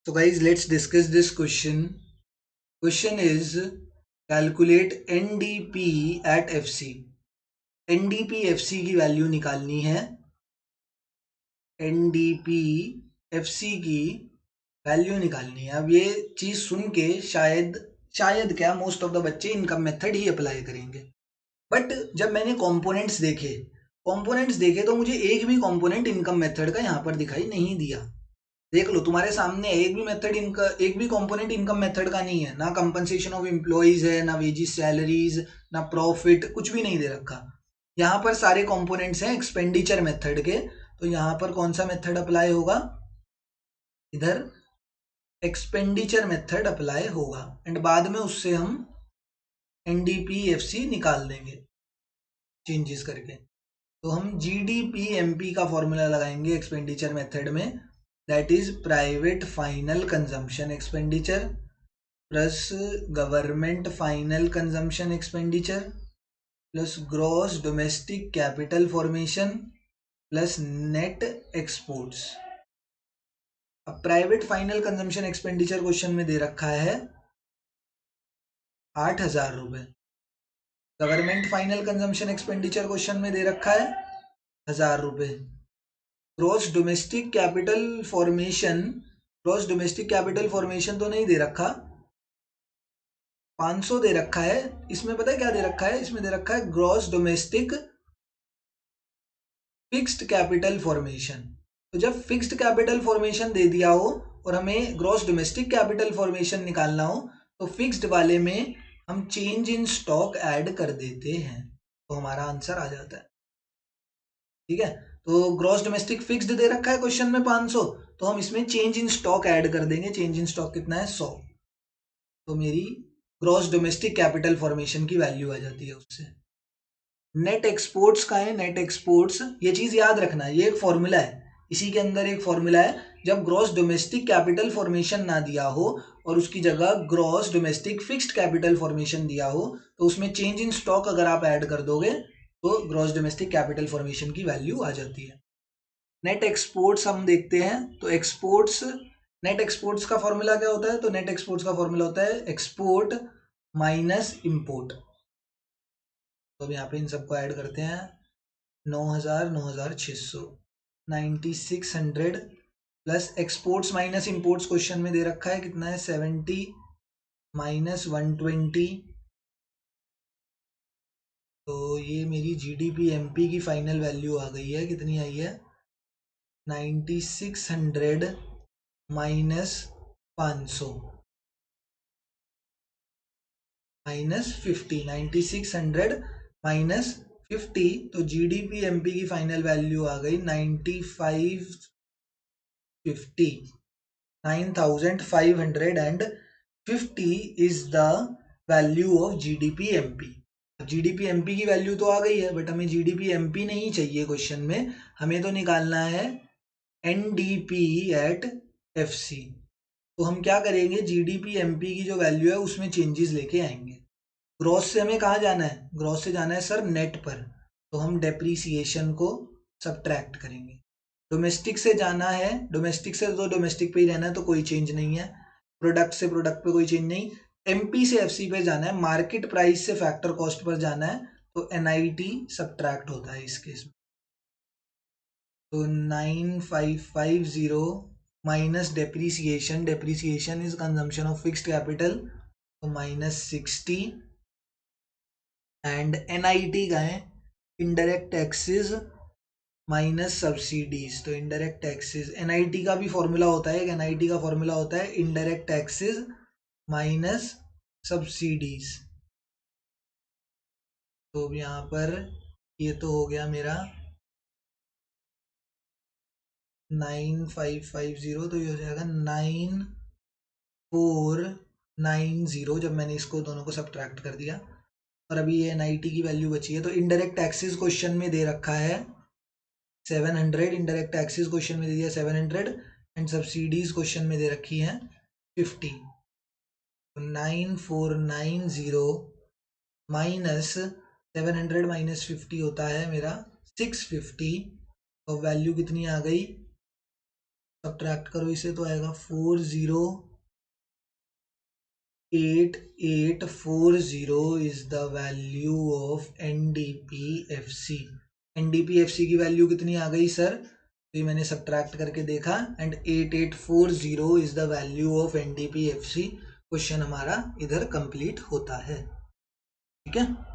So guys, let's discuss this question. Question is calculate NDP at FC. NDP FC की value निकालनी है। NDP FC की value निकालनी है। अब ये चीज सुन के शायद क्या मोस्ट ऑफ द बच्चे इनकम मेथड ही अप्लाई करेंगे। बट जब मैंने कंपोनेंट्स देखे तो मुझे एक भी कंपोनेंट इनकम मेथड का यहाँ पर दिखाई नहीं दिया। देख लो, तुम्हारे सामने एक भी कंपोनेंट इनकम मेथड का नहीं है। ना कंपनसेशन ऑफ एम्प्लॉइज है, ना वेजिस सैलरीज, ना प्रॉफिट, कुछ भी नहीं दे रखा। यहाँ पर सारे कंपोनेंट्स हैं एक्सपेंडिचर मेथड के। तो यहाँ पर कौन सा मेथड अप्लाई होगा? इधर एक्सपेंडिचर मेथड अप्लाई होगा एंड बाद में उससे हम एनडीपीएफसी निकाल देंगे चेंजेस करके। तो हम जीडीपीएमपी का फॉर्मूला लगाएंगे एक्सपेंडिचर मेथड में। That is private final consumption expenditure plus government final consumption expenditure plus gross domestic capital formation plus net exports. अब private final consumption expenditure question में दे रखा है 8,000 रुपए। Government final consumption expenditure question में दे रखा है 1,000 रुपए। ग्रॉस डोमेस्टिक कैपिटल फॉर्मेशन तो नहीं दे रखा, 500 दे रखा है। इसमें पता है क्या दे रखा है? इसमें दे रखा है gross domestic fixed capital formation. तो जब फिक्स्ड कैपिटल फॉर्मेशन दे दिया हो और हमें ग्रॉस डोमेस्टिक कैपिटल फॉर्मेशन निकालना हो तो फिक्स्ड वाले में हम चेंज इन स्टॉक ऐड कर देते हैं तो हमारा आंसर आ जाता है। ठीक है, तो ग्रॉस डोमेस्टिक फिक्स्ड दे रखा है क्वेश्चन में 500, तो हम इसमें चेंज इन स्टॉक ऐड कर देंगे। चेंज इन स्टॉक कितना है? 100। तो मेरी ग्रॉस डोमेस्टिक कैपिटल फॉर्मेशन की वैल्यू आ जाती है उससे। नेट एक्सपोर्ट्स का है, नेट एक्सपोर्ट्स, ये चीज याद रखना, ये एक फॉर्मूला है। इसी के अंदर एक फॉर्मूला है, जब ग्रॉस डोमेस्टिक कैपिटल फॉर्मेशन ना दिया हो और उसकी जगह gross domestic fixed capital formation दिया हो तो उसमें चेंज इन स्टॉक अगर आप ऐड कर दोगे तो ग्रॉस डोमेस्टिक कैपिटल फॉर्मेशन की वैल्यू आ जाती है। नेट एक्सपोर्ट्स हम देखते हैं तो नेट एक्सपोर्ट्स का फॉर्मूला क्या होता है? तो नेट एक्सपोर्ट्स का फॉर्मूला होता है एक्सपोर्ट माइनस इंपोर्ट। तो अब यहाँ पे इन सबको ऐड करते हैं। 9,000, 9,600, 9,600 plus exports minus imports question में दे रखा है कितना है? 70 माइनस 120। तो ये मेरी जीडीपी एमपी की फाइनल वैल्यू आ गई है। कितनी आई है? 9,600 माइनस 500 माइनस 50। 9,600 माइनस 50, तो जीडीपी एमपी की फाइनल वैल्यू आ गई 9,550। 9,550 is the value of GDP MP. GDP MP की वैल्यू तो आ गई है बट हमें जीडीपी एमपी नहीं चाहिए क्वेश्चन में। हमें तो निकालना है एनडीपी एट एफसी। तो हम क्या करेंगे? जीडीपी एमपी की जो वैल्यू है उसमें चेंजेस लेके आएंगे। ग्रॉस से हमें कहाँ जाना है? ग्रॉस से जाना है सर नेट पर। तो हम डेप्रीसिएशन को सब्ट्रैक्ट करेंगे। डोमेस्टिक से जाना है, डोमेस्टिक से तो डोमेस्टिक पे ही रहना है तो कोई चेंज नहीं है। प्रोडक्ट से प्रोडक्ट पे कोई चेंज नहीं। एमपी से एफसी पे जाना है, मार्केट प्राइस से फैक्टर कॉस्ट पर जाना है, तो एनआईटी सब्ट्रैक्ट होता है इस केस में। तो 9,550 minus depreciation, depreciation is consumption of fixed capital, तो माइनस 60 एंड एनआईटी का है इनडायरेक्ट टैक्सेस माइनस सब्सिडीज। तो इनडायरेक्ट टैक्सेस, एनआईटी का भी फॉर्मूला होता है, एनआईटी का फॉर्मूला होता है इनडायरेक्ट टैक्सेस माइनस सब्सिडीज। तो अब यहाँ पर ये तो हो गया मेरा 9,550, तो ये हो जाएगा 9,490 जब मैंने इसको दोनों को सब्ट्रैक्ट कर दिया। और अभी ये एनआईटी की वैल्यू बची है। तो इनडायरेक्ट टैक्सेस क्वेश्चन में दे रखा है 700, इनडायरेक्ट टैक्सेस क्वेश्चन में दे दिया 700 एंड सब्सिडीज क्वेश्चन में दे रखी है 50। 9,490 माइनस 700 माइनस 50 होता है मेरा 650। तो वैल्यू कितनी आ गई? सब्ट्रैक्ट करो इसे तो आएगा 408,840 is the value of NDPFC। NDPFC की वैल्यू कितनी आ गई सर? तो ये मैंने सब्ट्रैक्ट करके देखा and 8840 is the value of NDPFC। Question हमारा इधर कंप्लीट होता है। ठीक है।